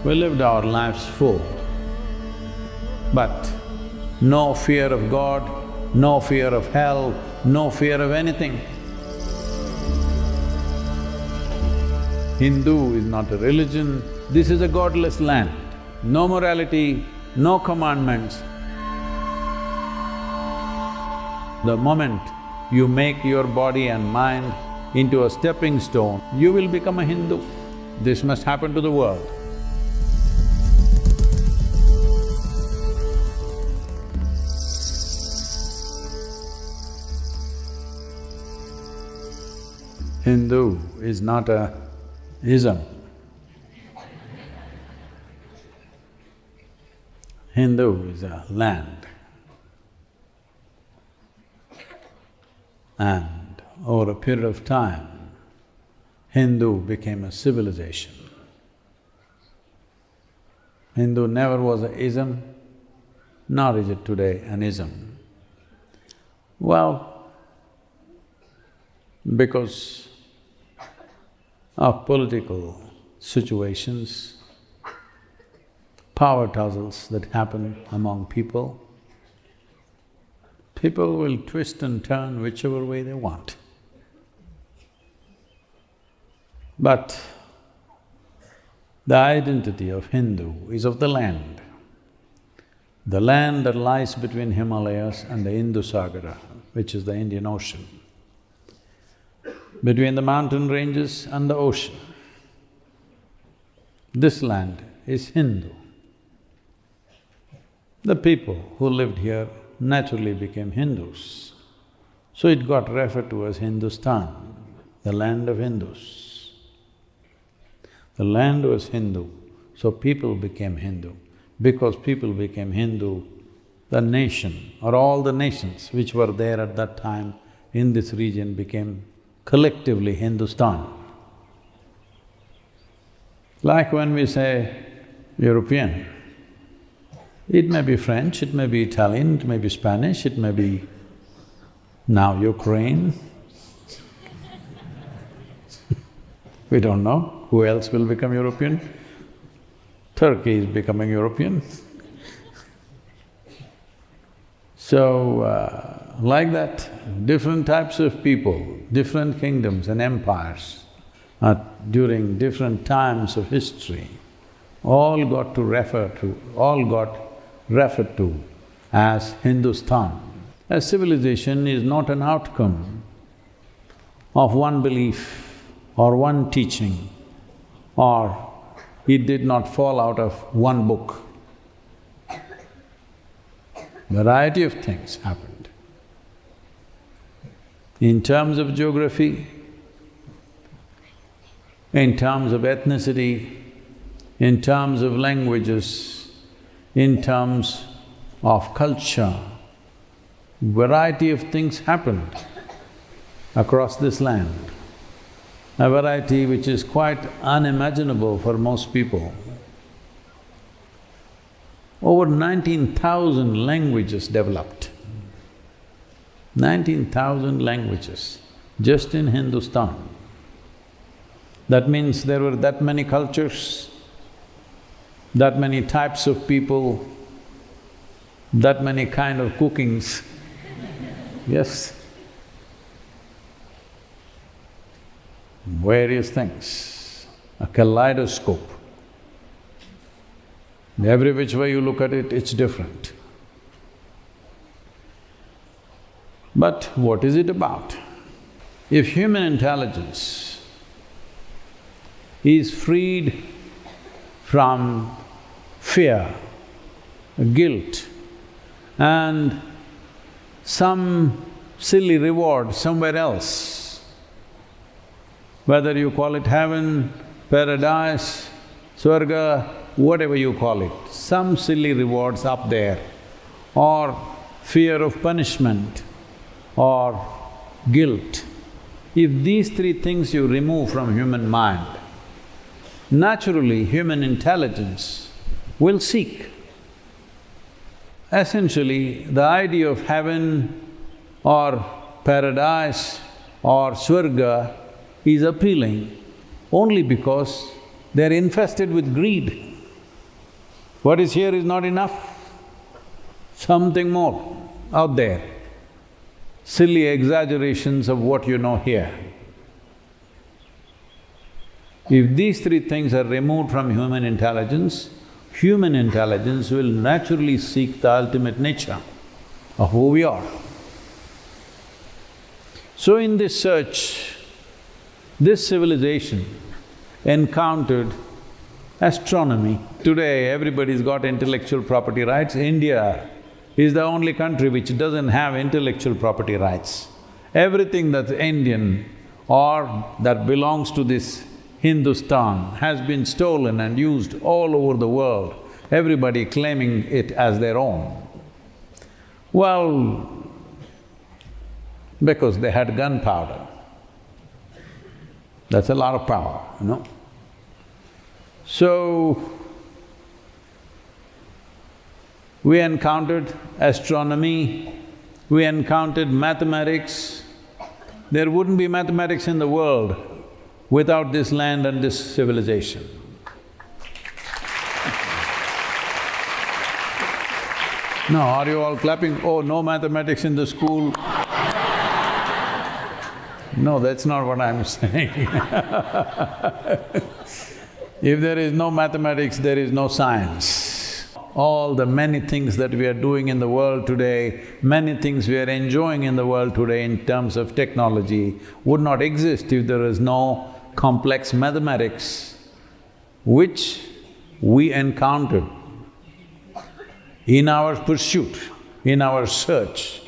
We lived our lives full, but no fear of God, no fear of hell, no fear of anything. Hindu is not a religion, this is a godless land. No morality, no commandments. The moment you make your body and mind into a stepping stone, you will become a Hindu. This must happen to the world. Hindu is not a ism. Hindu is a land. And over a period of time, Hindu became a civilization. Hindu never was an ism, nor is it today an ism. Well, because of political situations, power tussles that happen among people, people will twist and turn whichever way they want. But the identity of Hindu is of the land that lies between Himalayas and the Indus-Sagara, which is the Indian Ocean, between the mountain ranges and the ocean. This land is Hindu. The people who lived here naturally became Hindus, so it got referred to as Hindustan, the land of Hindus. The land was Hindu, so people became Hindu. Because people became Hindu, the nation or all the nations which were there at that time in this region became collectively Hindustan. Like when we say European, it may be French, it may be Italian, it may be Spanish, it may be now Ukraine. We don't know who else will become European. Turkey is becoming European. So, like that, different types of people, different kingdoms and empires during different times of history all got referred to as Hindustan. A civilization is not an outcome of one belief or one teaching, or it did not fall out of one book. Variety of things happened. In terms of geography, in terms of ethnicity, in terms of languages, in terms of culture, variety of things happened across this land. A variety which is quite unimaginable for most people. Over 19,000 languages developed. 19,000 languages just in Hindustan. That means there were that many cultures, that many types of people, that many kind of cookings. Yes. Various things, a kaleidoscope. Every which way you look at it, it's different. But what is it about? If human intelligence is freed from fear, guilt, and some silly reward somewhere else, whether you call it heaven, paradise, swarga, whatever you call it, some silly rewards up there, or fear of punishment, or guilt. If these three things you remove from human mind, naturally human intelligence will seek. Essentially, the idea of heaven or paradise or swarga is appealing only because they're infested with greed. What is here is not enough. Something more out there. Silly exaggerations of what you know here. If these three things are removed from human intelligence will naturally seek the ultimate nature of who we are. So in this search, this civilization encountered astronomy. Today, everybody's got intellectual property rights. India is the only country which doesn't have intellectual property rights. Everything that's Indian or that belongs to this Hindustan has been stolen and used all over the world, everybody claiming it as their own. Well, because they had gunpowder. That's a lot of power, you know. So, we encountered astronomy, we encountered mathematics. There wouldn't be mathematics in the world without this land and this civilization. No, are you all clapping? Oh, no mathematics in the school? No, that's not what I'm saying. If there is no mathematics, there is no science. All the many things that we are doing in the world today, many things we are enjoying in the world today in terms of technology would not exist if there is no complex mathematics which we encountered in our pursuit, in our search,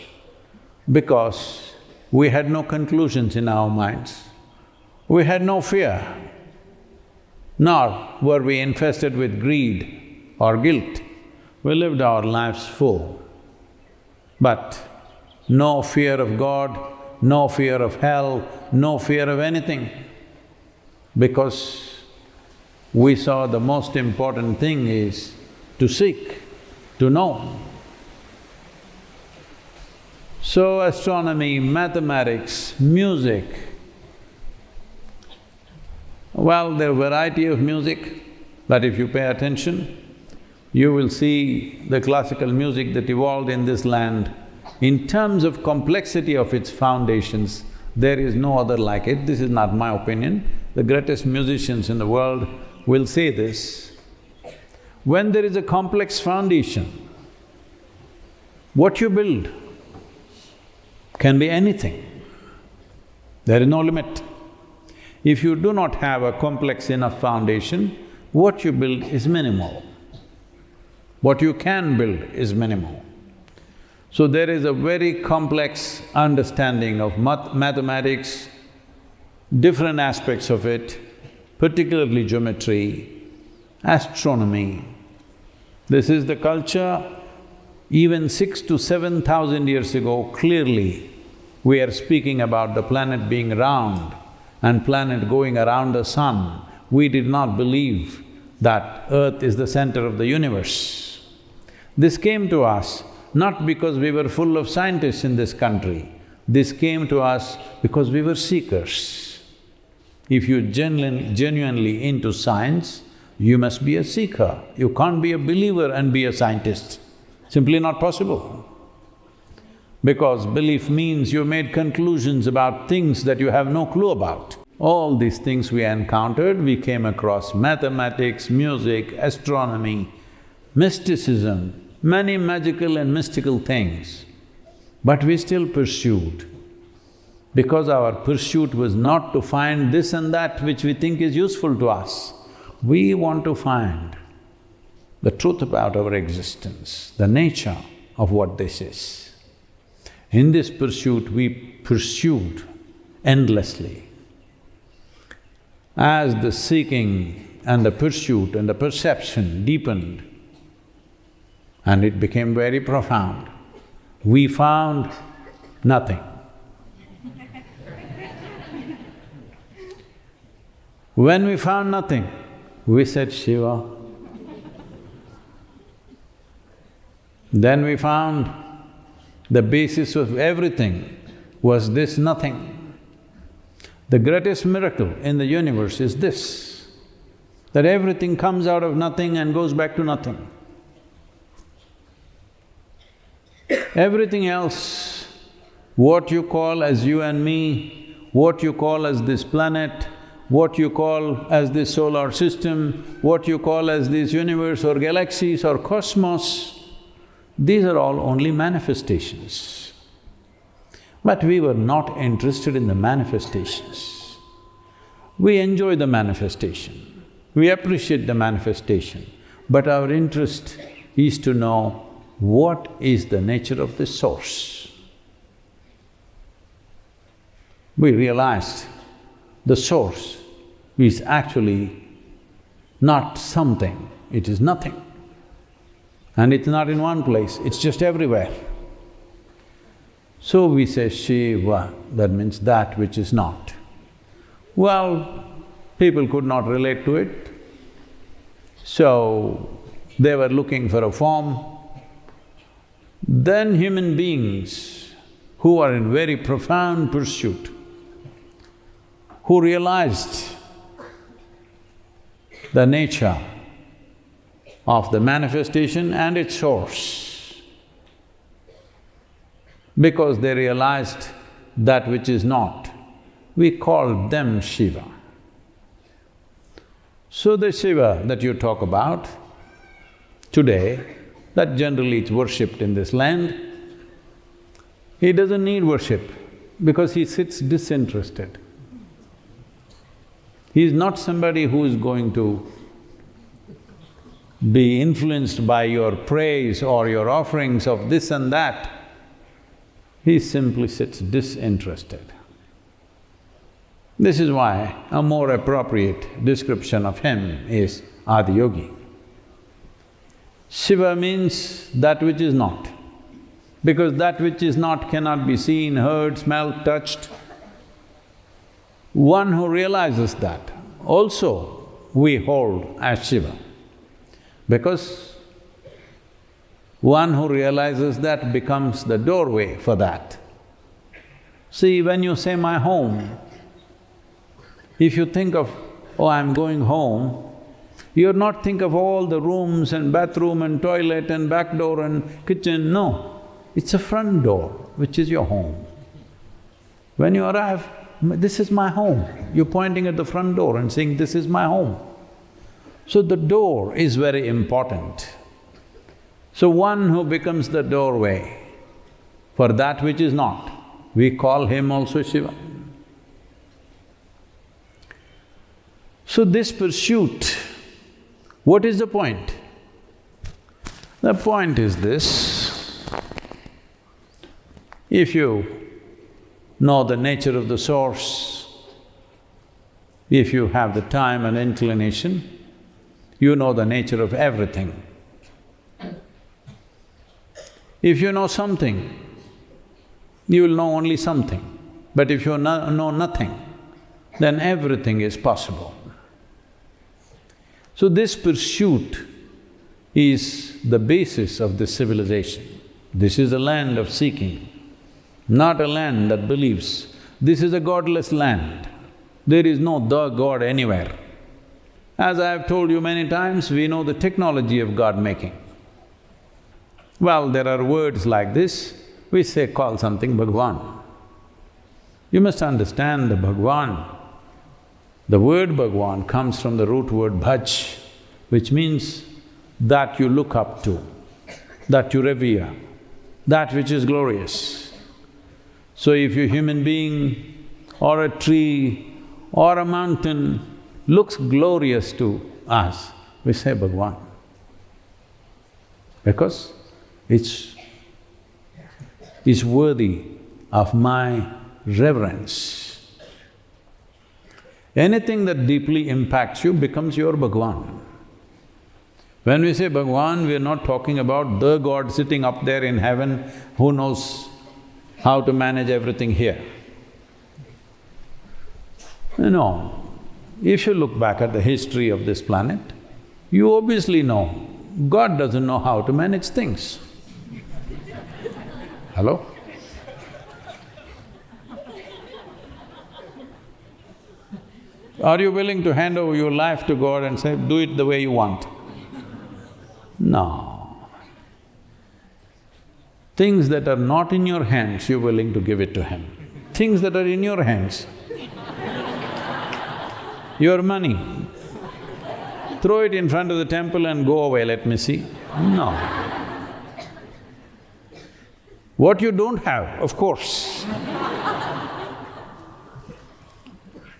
because we had no conclusions in our minds. We had no fear, nor were we infested with greed or guilt. We lived our lives full, but no fear of God, no fear of hell, no fear of anything, because we saw the most important thing is to seek, to know. So astronomy, mathematics, music, well, there are variety of music, but if you pay attention, you will see the classical music that evolved in this land. In terms of complexity of its foundations, there is no other like it. This is not my opinion. The greatest musicians in the world will say this. When there is a complex foundation, what you build can be anything. There is no limit. If you do not have a complex enough foundation, what you build is minimal. What you can build is minimal. So there is a very complex understanding of mathematics, different aspects of it, particularly geometry, astronomy. This is the culture. Even 6,000 to 7,000 years ago, clearly we are speaking about the planet being round and planet going around the sun. We did not believe that Earth is the center of the universe. This came to us not because we were full of scientists in this country, this came to us because we were seekers. If you're genuinely into science, you must be a seeker. You can't be a believer and be a scientist. Simply not possible. Because belief means you've made conclusions about things that you have no clue about. All these things we encountered, we came across mathematics, music, astronomy, mysticism, many magical and mystical things, but we still pursued, because our pursuit was not to find this and that which we think is useful to us. We want to find the truth about our existence, the nature of what this is. In this pursuit, we pursued endlessly. As the seeking and the pursuit and the perception deepened, and it became very profound, we found nothing. When we found nothing, we said, Shiva. Then we found the basis of everything was this nothing. The greatest miracle in the universe is this, that everything comes out of nothing and goes back to nothing. Everything else, what you call as you and me, what you call as this planet, what you call as this solar system, what you call as this universe or galaxies or cosmos, these are all only manifestations. But we were not interested in the manifestations. We enjoy the manifestation, we appreciate the manifestation, but our interest is to know what is the nature of the source. We realized the source is actually not something, it is nothing. And it's not in one place, it's just everywhere. So we say Shiva, that means that which is not. Well, people could not relate to it, so they were looking for a form. Then human beings who are in very profound pursuit, who realized the nature of the manifestation and its source, because they realized that which is not, we called them Shiva. So the Shiva that you talk about today, that generally it's worshipped in this land, he doesn't need worship because he sits disinterested. He is not somebody who is going to be influenced by your praise or your offerings of this and that. He simply sits disinterested. This is why a more appropriate description of him is Adiyogi. Shiva means that which is not, because that which is not cannot be seen, heard, smelled, touched. One who realizes that also we hold as Shiva, because one who realizes that becomes the doorway for that. See, when you say my home, if you think of, oh, I'm going home, you're not think of all the rooms and bathroom and toilet and back door and kitchen, no. It's a front door, which is your home. When you arrive, this is my home. You're pointing at the front door and saying, this is my home. So the door is very important. So one who becomes the doorway for that which is not, we call him also Shiva. So this pursuit, what is the point? The point is this: if you know the nature of the source, if you have the time and inclination, you know the nature of everything. If you know something, you will know only something. But if you know nothing, then everything is possible. So this pursuit is the basis of this civilization. This is a land of seeking, not a land that believes. This is a godless land. There is no the God anywhere. As I have told you many times, we know the technology of God-making. Well, there are words like this, we say call something Bhagwan. You must understand the Bhagwan. The word Bhagwan comes from the root word bhaj, which means that you look up to, that you revere, that which is glorious. So if a human being or a tree or a mountain looks glorious to us, we say Bhagwan, because it's worthy of my reverence. Anything that deeply impacts you becomes your Bhagwan. When we say Bhagwan, we are not talking about the God sitting up there in heaven who knows how to manage everything here. No. If you look back at the history of this planet, you obviously know God doesn't know how to manage things. Hello? Are you willing to hand over your life to God and say, do it the way you want? No. Things that are not in your hands, you're willing to give it to him. Things that are in your hands, your money, throw it in front of the temple and go away, let me see. No. What you don't have, of course.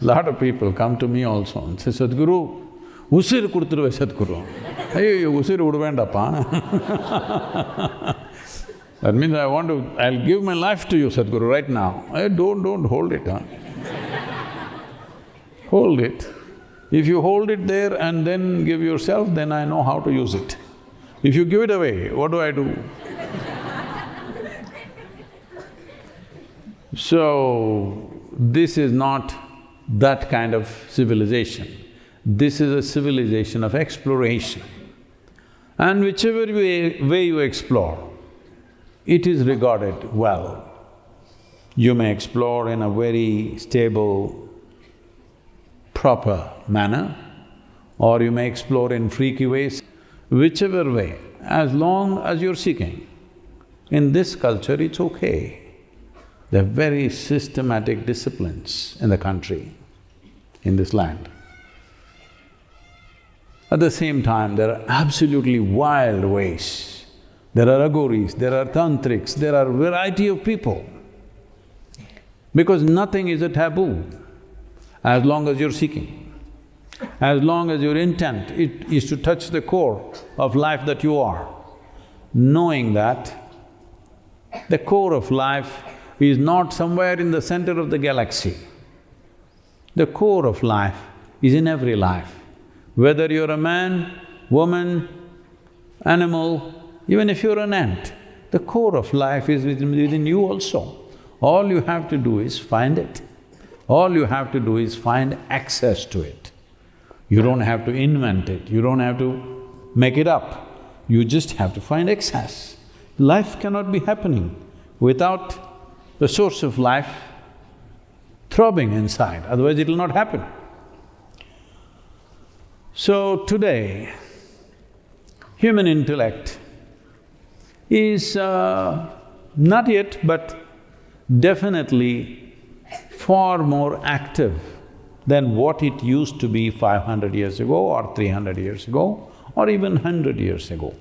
Lot of people come to me also and say, Sadhguru, usir kuduthruve Sadhguru. Ayyo, usir uduvendappa. That means I'll give my life to you, Sadhguru, right now. Don't hold it, huh? Hold it. If you hold it there and then give yourself, then I know how to use it. If you give it away, what do I do? So, this is not that kind of civilization. This is a civilization of exploration. And whichever way you explore, it is regarded well. You may explore in a very stable, proper manner, or you may explore in freaky ways. Whichever way, as long as you're seeking. In this culture, it's okay. There are very systematic disciplines in the country, in this land. At the same time, there are absolutely wild ways. There are agouris, there are tantrics, there are variety of people. Because nothing is a taboo, as long as you're seeking. As long as your intent is to touch the core of life that you are, knowing that the core of life is not somewhere in the center of the galaxy. The core of life is in every life. Whether you're a man, woman, animal, even if you're an ant, the core of life is within you also. All you have to do is find it. All you have to do is find access to it. You don't have to invent it, you don't have to make it up. You just have to find access. Life cannot be happening without the source of life throbbing inside, otherwise it'll not happen. So today, human intellect is not yet, but definitely far more active than what it used to be 500 years ago or 300 years ago or even 100 years ago.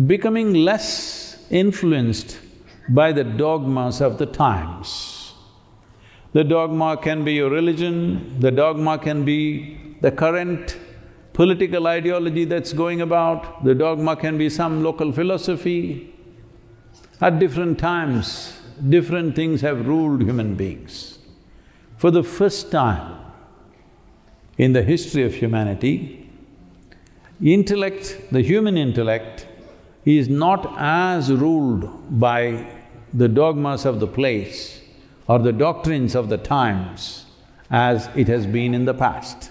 Becoming less influenced by the dogmas of the times. The dogma can be your religion, the dogma can be the current political ideology that's going about, the dogma can be some local philosophy. At different times, different things have ruled human beings. For the first time in the history of humanity, intellect, the human intellect, is not as ruled by the dogmas of the place or the doctrines of the times as it has been in the past.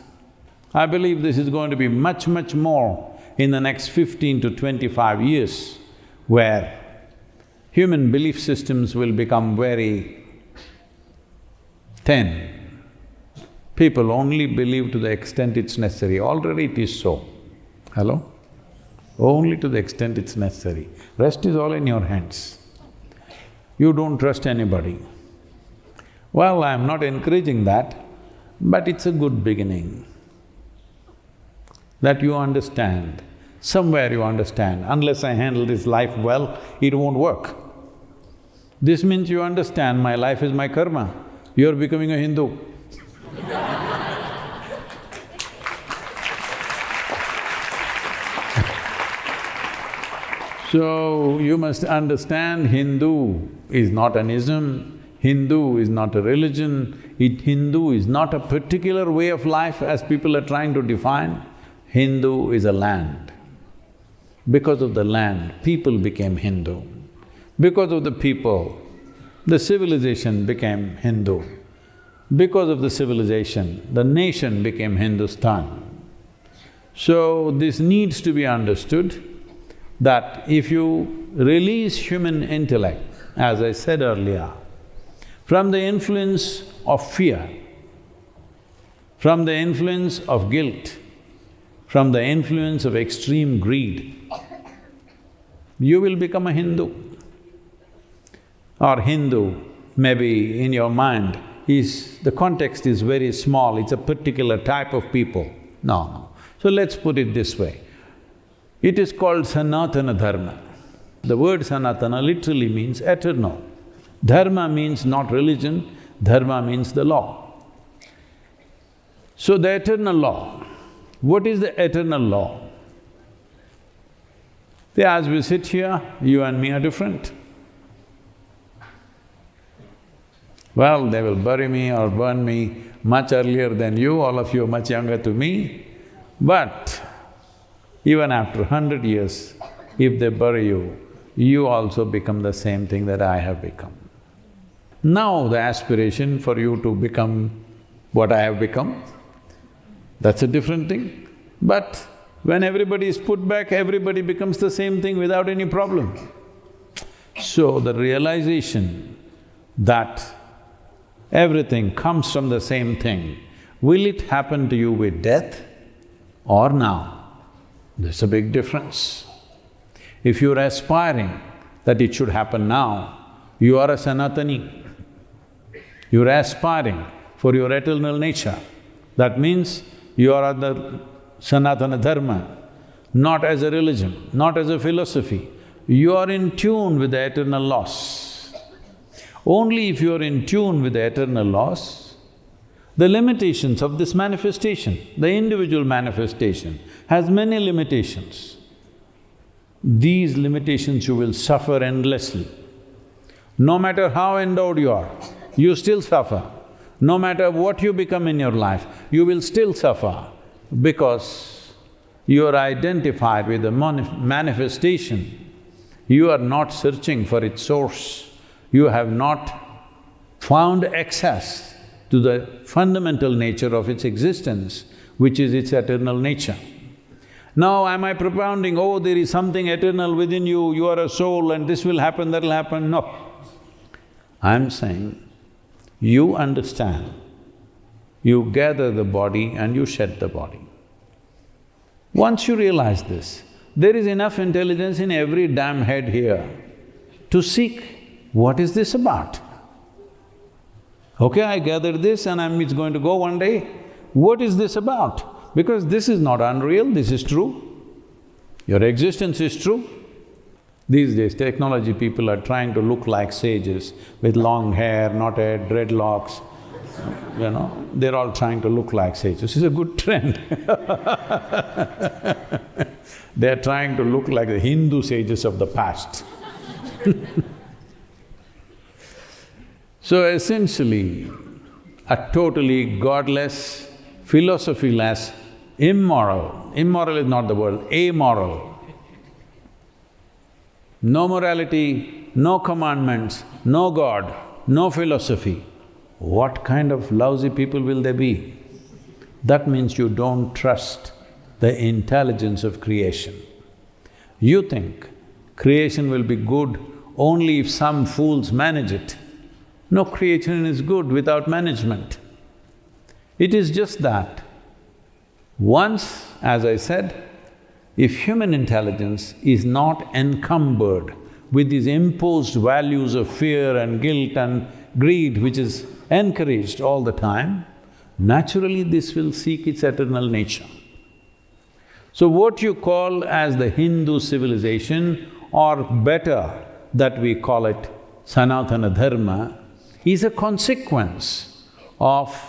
I believe this is going to be much, much more in the next 15 to 25 years, where human belief systems will become very thin. People only believe to the extent it's necessary. Already it is so. Hello? Only to the extent it's necessary. Rest is all in your hands. You don't trust anybody. Well, I'm not encouraging that, but it's a good beginning. That you understand, somewhere you understand, unless I handle this life well, it won't work. This means you understand my life is my karma, you're becoming a Hindu. So, you must understand Hindu is not an ism, Hindu is not a religion, Hindu is not a particular way of life as people are trying to define. Hindu is a land. Because of the land, people became Hindu. Because of the people, the civilization became Hindu. Because of the civilization, the nation became Hindustan. So, this needs to be understood that if you release human intellect, as I said earlier, from the influence of fear, from the influence of guilt, from the influence of extreme greed, you will become a Hindu. Or Hindu, maybe in your mind, the context is very small, it's a particular type of people. No. So let's put it this way. It is called Sanatana Dharma. The word Sanatana literally means eternal. Dharma means not religion, dharma means the law. So the eternal law, what is the eternal law? See, as we sit here, you and me are different. Well, they will bury me or burn me much earlier than you, all of you are much younger to me. But even after 100 years, if they bury you, you also become the same thing that I have become. Now the aspiration for you to become what I have become, that's a different thing. But when everybody is put back, everybody becomes the same thing without any problem. So the realization that everything comes from the same thing, will it happen to you with death or now? There's a big difference. If you're aspiring that it should happen now, you are a Sanatani. You're aspiring for your eternal nature. That means you are the Sanatana Dharma, not as a religion, not as a philosophy. You are in tune with the eternal laws. Only if you are in tune with the eternal laws, the limitations of this manifestation, the individual manifestation, has many limitations. These limitations you will suffer endlessly. No matter how endowed you are, you still suffer. No matter what you become in your life, you will still suffer because you are identified with the manifestation. You are not searching for its source. You have not found access to the fundamental nature of its existence, which is its eternal nature. Now, am I propounding, oh, there is something eternal within you, you are a soul and this will happen, that will happen? No. I'm saying, you understand, you gather the body and you shed the body. Once you realize this, there is enough intelligence in every damn head here to seek, what is this about? Okay, I gathered this and it's going to go one day. What is this about? Because this is not unreal, this is true. Your existence is true. These days, technology people are trying to look like sages with long hair, knotted, dreadlocks, you know, they're all trying to look like sages. It's a good trend. They're trying to look like the Hindu sages of the past. So essentially, a totally godless, philosophy-less, immoral is not the word, amoral. No morality, no commandments, no God, no philosophy. What kind of lousy people will they be? That means you don't trust the intelligence of creation. You think creation will be good only if some fools manage it. No, creation is good without management. It is just that once, as I said, if human intelligence is not encumbered with these imposed values of fear and guilt and greed, which is encouraged all the time, naturally this will seek its eternal nature. So what you call as the Hindu civilization, or better that we call it Sanatana Dharma, is a consequence of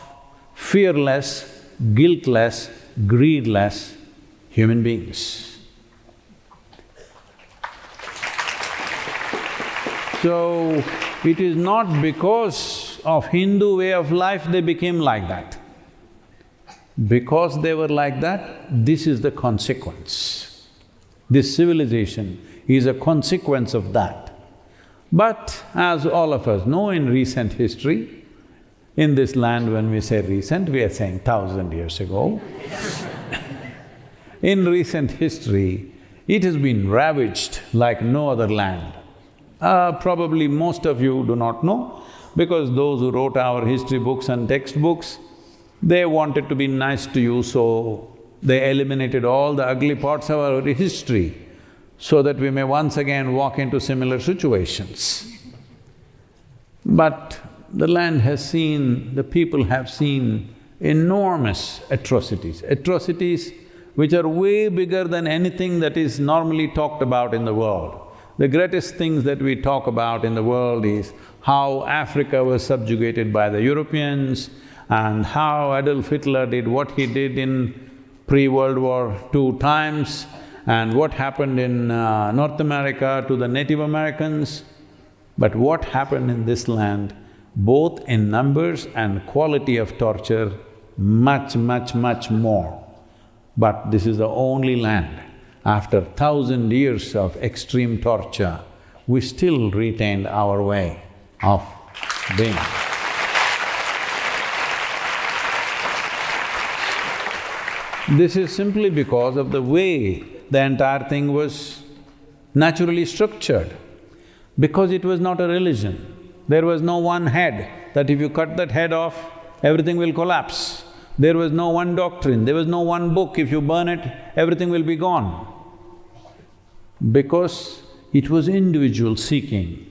fearless, guiltless, greedless human beings. So, it is not because of Hindu way of life they became like that. Because they were like that, this is the consequence. This civilization is a consequence of that. But as all of us know, in recent history, in this land when we say recent, we are saying 1,000 years ago. In recent history, it has been ravaged like no other land. Probably most of you do not know, because those who wrote our history books and textbooks, they wanted to be nice to you, so they eliminated all the ugly parts of our history. so that we may once again walk into similar situations. But the land has seen, the people have seen enormous atrocities, atrocities which are way bigger than anything that is normally talked about in the world. The greatest things that we talk about in the world is how Africa was subjugated by the Europeans and how Adolf Hitler did what he did in pre-World War II times and what happened in North America to the Native Americans. But what happened in this land, both in numbers and quality of torture, much, much, much more. But this is the only land, after 1,000 years of extreme torture, we still retained our way of being. This is simply because of the way the entire thing was naturally structured. Because it was not a religion, there was no one head, that if you cut that head off, everything will collapse. There was no one doctrine, there was no one book, if you burn it, everything will be gone. Because it was individual seeking.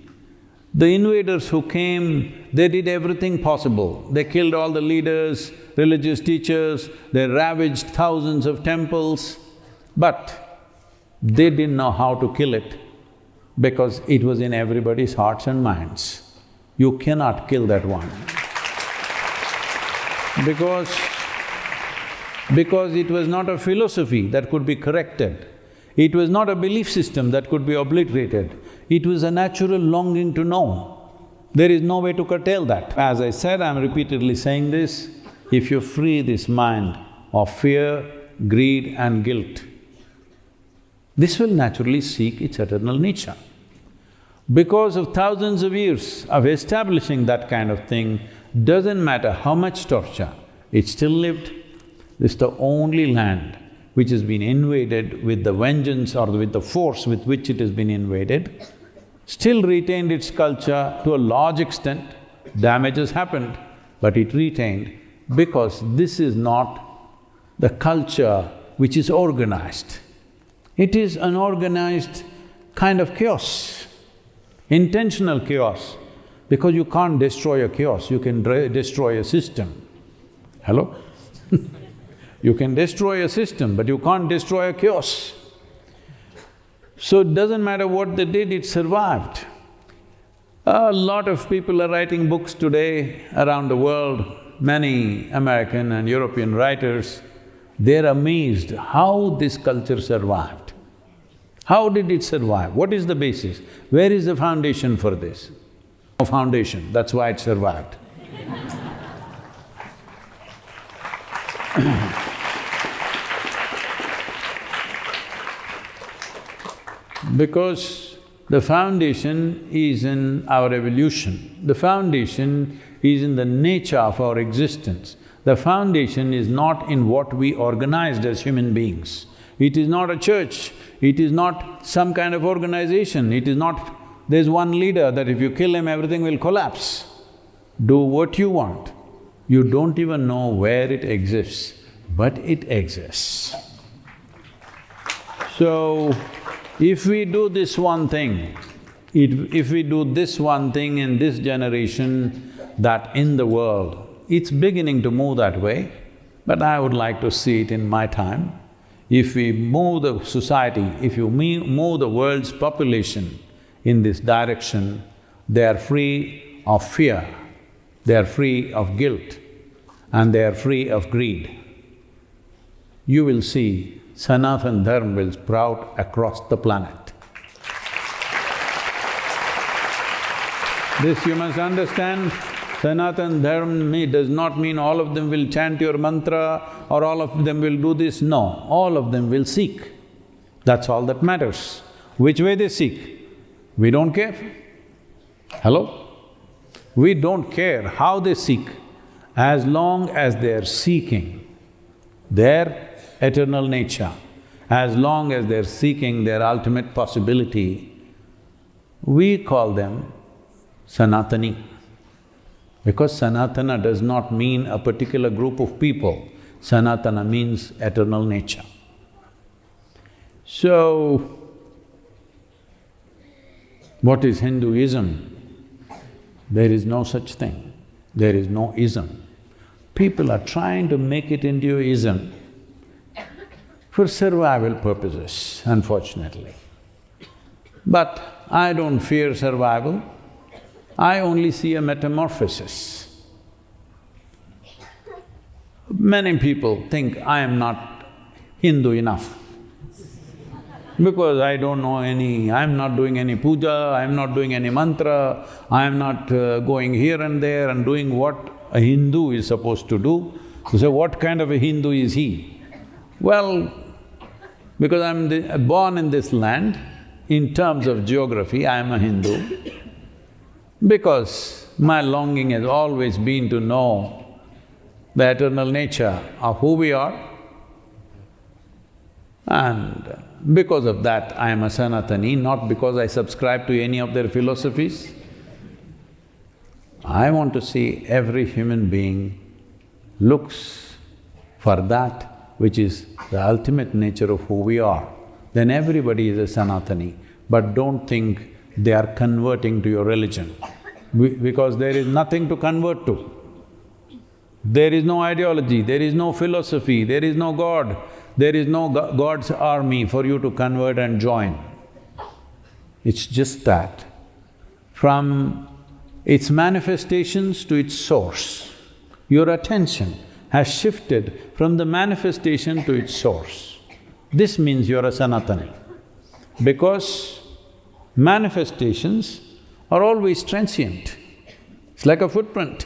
The invaders who came, they did everything possible. They killed all the leaders, religious teachers, they ravaged thousands of temples, but they didn't know how to kill it because it was in everybody's hearts and minds. You cannot kill that one. Because it was not a philosophy that could be corrected. It was not a belief system that could be obliterated. It was a natural longing to know. There is no way to curtail that. As I said, I'm repeatedly saying this, if you free this mind of fear, greed and guilt, this will naturally seek its eternal nature. Because of thousands of years of establishing that kind of thing, doesn't matter how much torture, it still lived. This is the only land which has been invaded with the vengeance or with the force with which it has been invaded, still retained its culture to a large extent. Damages happened, but it retained because this is not the culture which is organized. It is an organized kind of chaos, intentional chaos, because you can't destroy a chaos, you can destroy a system. Hello? You can destroy a system, but you can't destroy a chaos. So it doesn't matter what they did, it survived. A lot of people are writing books today around the world, many American and European writers, they're amazed how this culture survived. How did it survive? What is the basis? Where is the foundation for this? No foundation, that's why it survived. Because the foundation is in our evolution, the foundation is in the nature of our existence. The foundation is not in what we organized as human beings. It is not a church, it is not some kind of organization, it is not… there's one leader that if you kill him, everything will collapse. Do what you want. You don't even know where it exists, but it exists. So, if we do this one thing, if we do this one thing in this generation, that in the world, it's beginning to move that way, but I would like to see it in my time. If we move the society, if you move the world's population in this direction, they are free of fear, they are free of guilt, and they are free of greed. You will see Sanatana Dharma will sprout across the planet. This you must understand, Sanatana Dharma does not mean all of them will chant your mantra or all of them will do this, no, all of them will seek. That's all that matters. Which way they seek, we don't care. Hello? We don't care how they seek, as long as they're seeking their eternal nature, as long as they're seeking their ultimate possibility, we call them Sanatani. Because Sanatana does not mean a particular group of people, Sanatana means eternal nature. So, What is Hinduism? There is no such thing. There is no ism. People are trying to make it into ism for survival purposes, unfortunately. But I don't fear survival, I only see a metamorphosis. Many people think I am not Hindu enough because I don't know I'm not doing any puja, I'm not doing any mantra, I'm not going here and there and doing what a Hindu is supposed to do. So what kind of a Hindu is he? Well, because I'm born in this land, in terms of geography, I am a Hindu. Because my longing has always been to know the eternal nature of who we are, and because of that I am a Sanatani, not because I subscribe to any of their philosophies. I want to see every human being looks for that which is the ultimate nature of who we are. Then everybody is a Sanatani, but don't think they are converting to your religion, because there is nothing to convert to. There is no ideology, there is no philosophy, there is no God, there is no God's army for you to convert and join. It's just that from its manifestations to its source, your attention has shifted from the manifestation to its source. This means you're a Sanatani, because manifestations are always transient. It's like a footprint.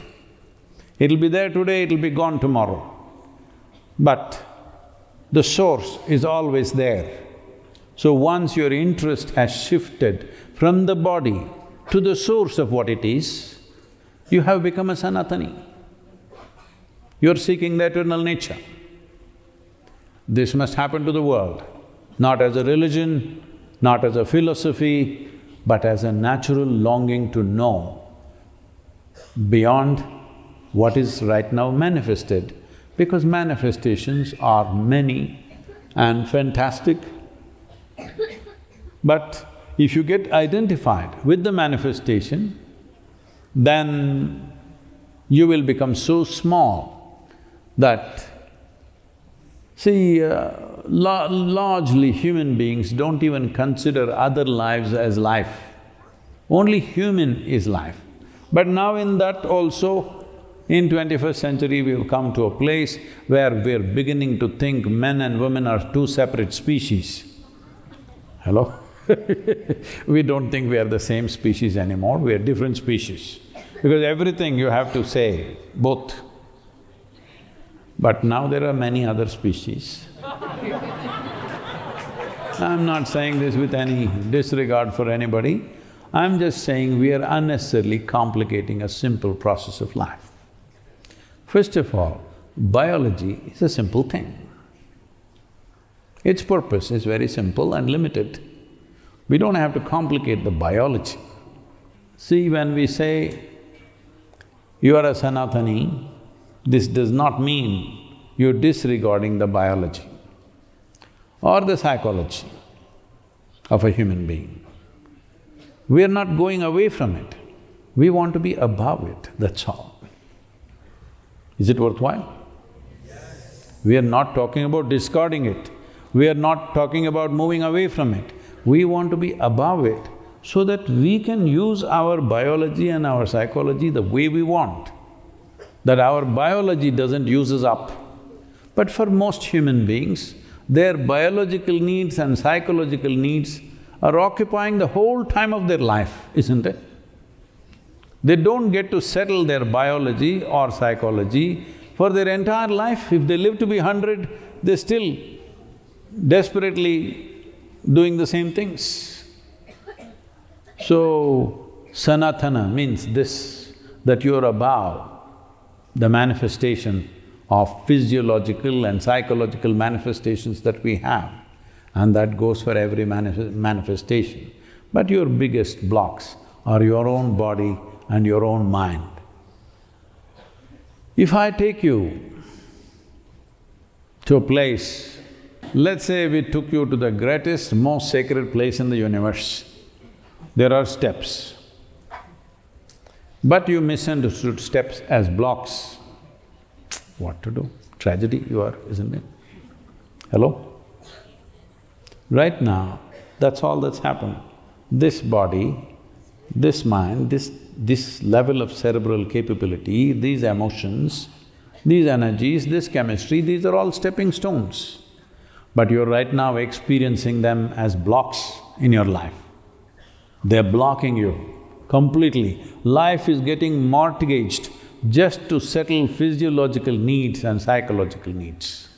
It'll be there today, it'll be gone tomorrow. But the source is always there. So once your interest has shifted from the body to the source of what it is, you have become a Sanatani. You're seeking the eternal nature. This must happen to the world, not as a religion, not as a philosophy, but as a natural longing to know beyond what is right now manifested, because manifestations are many and fantastic. But if you get identified with the manifestation, then you will become so small that… See, largely human beings don't even consider other lives as life. Only human is life. But now in that also, in 21st century, we've come to a place where we're beginning to think men and women are two separate species. Hello? We don't think we are the same species anymore, we are different species. Because everything you have to say, both. But now there are many other species. I'm not saying this with any disregard for anybody, I'm just saying we are unnecessarily complicating a simple process of life. First of all, biology is a simple thing. Its purpose is very simple and limited. We don't have to complicate the biology. See, when we say, you are a Sanatani, this does not mean you're disregarding the biology or the psychology of a human being. We are not going away from it, we want to be above it, that's all. Is it worthwhile? Yes. We are not talking about discarding it, we are not talking about moving away from it. We want to be above it so that we can use our biology and our psychology the way we want, that our biology doesn't use us up. But for most human beings, their biological needs and psychological needs are occupying the whole time of their life, isn't it? They don't get to settle their biology or psychology for their entire life. If they live to be 100, they're still desperately doing the same things. So, Sanatana means this, that you're above the manifestation of physiological and psychological manifestations that we have, and that goes for every manifestation. But your biggest blocks are your own body and your own mind. If I take you to a place, let's say we took you to the greatest, most sacred place in the universe, There are steps. But you misunderstood steps as blocks. What to do? Tragedy you are, isn't it? Hello? Right now, that's all that's happened. This body, this mind, this level of cerebral capability, these emotions, these energies, this chemistry, these are all stepping stones. But you're right now experiencing them as blocks in your life. They're blocking you completely. Life is getting mortgaged just to settle physiological needs and psychological needs.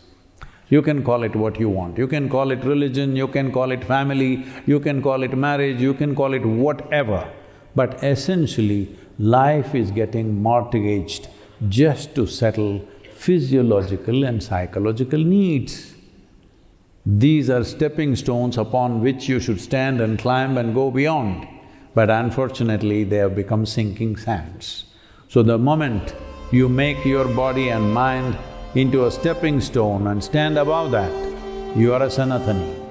You can call it what you want. You can call it religion, you can call it family, you can call it marriage, you can call it whatever. But essentially, life is getting mortgaged just to settle physiological and psychological needs. These are stepping stones upon which you should stand and climb and go beyond. But unfortunately, they have become sinking sands. So the moment you make your body and mind into a stepping stone and stand above that, you are a Sanatani.